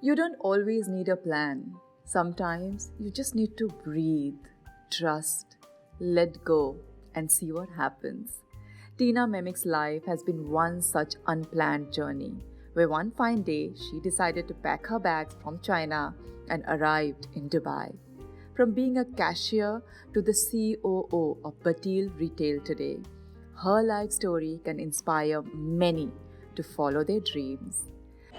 You don't always need a plan. Sometimes you just need to breathe, trust, let go, and see what happens. Tina Memik's life has been one such unplanned journey, where one fine day she decided to pack her bags from China and arrived in Dubai. From being a cashier to the COO of Batil Retail today, her life story can inspire many to follow their dreams.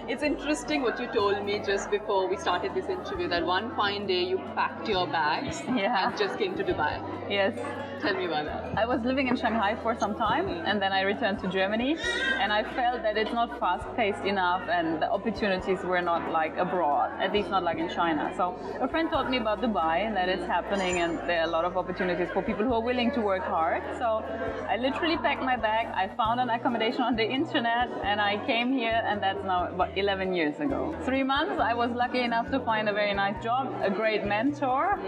It's interesting what you told me just before we started this interview, that one fine day you packed your bags and just came to Dubai. Yes. Tell me about that. I was living in Shanghai for some time and then I returned to Germany, and I felt that it's not fast-paced enough and the opportunities were not like abroad, at least not like in China. So a friend told me about Dubai and that it's happening and there are a lot of opportunities for people who are willing to work hard. So I literally packed my bag, I found an accommodation on the internet and I came here, and that's now about 11 years ago. 3 months I was lucky enough to find a very nice job, a great mentor,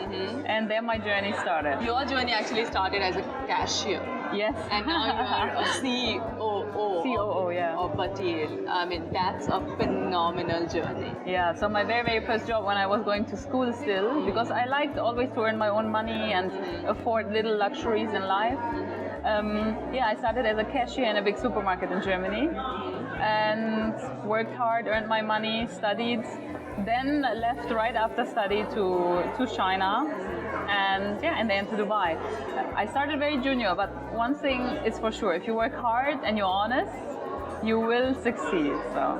and then my journey started. Your journey actually started as a cashier. Yes. And now you're a COO of Batil. I mean, that's a phenomenal journey. Yeah, so my very, very first job when I was going to school still, because I liked always to earn my own money and afford little luxuries in life. I started as a cashier in a big supermarket in Germany and worked hard, earned my money, studied, then left right after study to China and then to Dubai. I started very junior, but one thing is for sure, if you work hard and you're honest, you will succeed. So.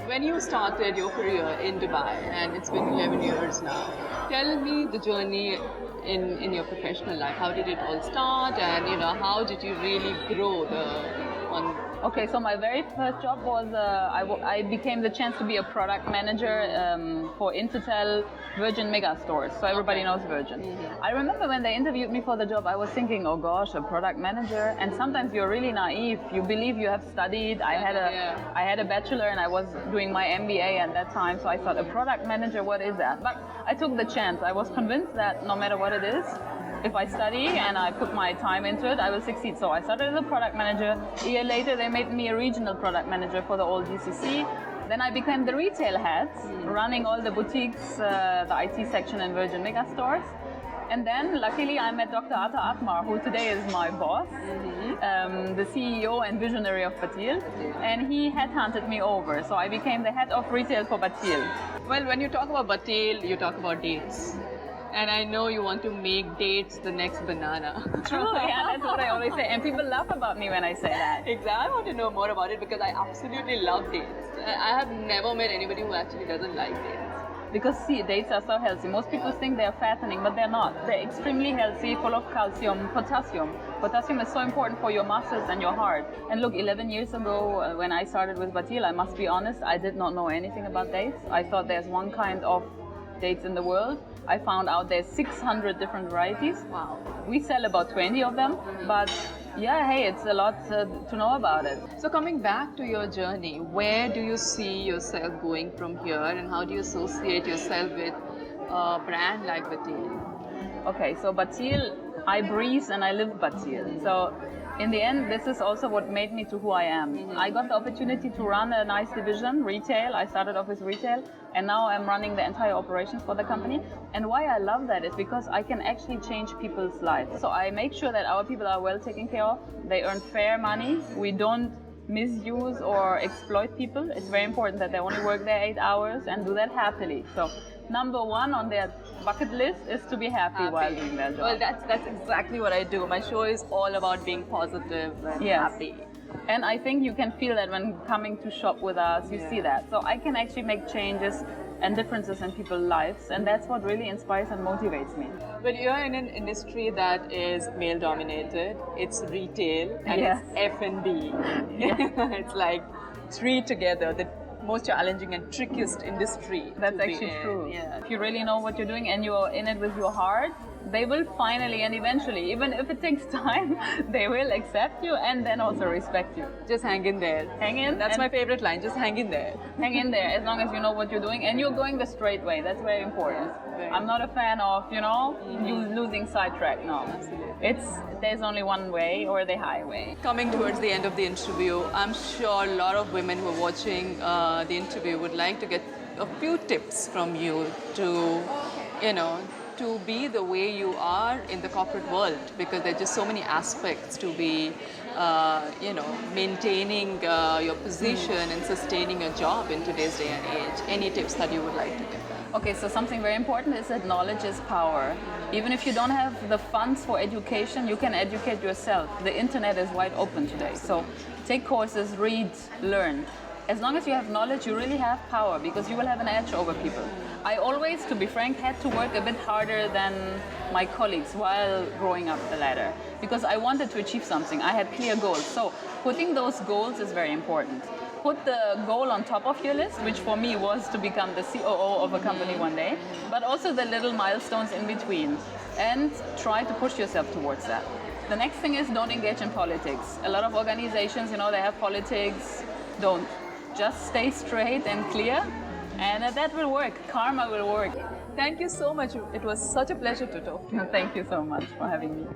When you started your career in Dubai, and it's been 11 years now, tell me the journey in your professional life. How did it all start, and how did you really grow Okay, so my very first job was I became the chance to be a product manager for Intertel Virgin Mega Stores. So everybody knows Virgin. I remember when they interviewed me for the job, I was thinking, oh gosh, a product manager. And sometimes you're really naive. You believe you have studied. I had a bachelor and I was doing my MBA at that time. So I thought, a product manager, what is that? But I took the chance. I was convinced that no matter what it is, if I study and I put my time into it, I will succeed. So I started as a product manager. A year later, they made me a regional product manager for the old GCC. Then I became the retail head, running all the boutiques, the IT section in Virgin Mega Stores. And then, luckily, I met Dr. Atta Atmar, who today is my boss, the CEO and visionary of Batil. And he headhunted me over. So I became the head of retail for Batil. Well, when you talk about Batil, you talk about dates. And I know you want to make dates the next banana. True, yeah, that's what I always say. And people laugh about me when I say that. Exactly. I want to know more about it because I absolutely love dates. I have never met anybody who actually doesn't like dates. Because see, dates are so healthy. Most people think they're fattening, but they're not. They're extremely healthy, full of calcium, potassium. Potassium is so important for your muscles and your heart. And look, 11 years ago, when I started with Batil, I must be honest, I did not know anything about dates. I thought there's one kind of dates in the world. I found out there's 600 different varieties. Wow. We sell about 20 of them, but it's a lot to know about it. So coming back to your journey, where do you see yourself going from here, and how do you associate yourself with a brand like Batil? Okay, so Batil, I breathe and I live Batil. So in the end, this is also what made me to who I am. I got the opportunity to run a nice division, retail. I started off with retail, and now I'm running the entire operations for the company. And why I love that is because I can actually change people's lives. So I make sure that our people are well taken care of. They earn fair money. We don't misuse or exploit people. It's very important that they only work their 8 hours and do that happily. So number one on their bucket list is to be happy while doing their job. Well, that's exactly what I do. My show is all about being positive and happy. And I think you can feel that when coming to shop with us, you see that. So I can actually make changes and differences in people's lives, and that's what really inspires and motivates me. But you're in an industry that is male dominated. It's retail and it's F&B. It's like three together. The most challenging and trickiest industry. That's actually true. Yeah. If you really know what you're doing and you're in it with your heart, they will finally and eventually, even if it takes time, they will accept you and then also respect you. Just hang in there. Hang in. That's my favorite line. Just hang in there. Hang in there as long as you know what you're doing and you're going the straight way. That's very important. Right. I'm not a fan of, you losing sidetrack. No. Absolutely. There's only one way, or the highway. Coming towards the end of the interview, I'm sure a lot of women who are watching the interview would like to get a few tips from you to, to be the way you are in the corporate world, because there are just so many aspects to be, maintaining your position and sustaining your job in today's day and age. Any tips that you would like to give? Okay, so something very important is that knowledge is power. Even if you don't have the funds for education, you can educate yourself. The internet is wide open today. So take courses, read, learn. As long as you have knowledge, you really have power because you will have an edge over people. I always, to be frank, had to work a bit harder than my colleagues while growing up the ladder because I wanted to achieve something. I had clear goals. So putting those goals is very important. Put the goal on top of your list, which for me was to become the COO of a company one day, but also the little milestones in between, and try to push yourself towards that. The next thing is don't engage in politics. A lot of organizations, they have politics. Don't. Just stay straight and clear, and that will work. Karma will work. Thank you so much. It was such a pleasure to talk to you. Thank you so much for having me.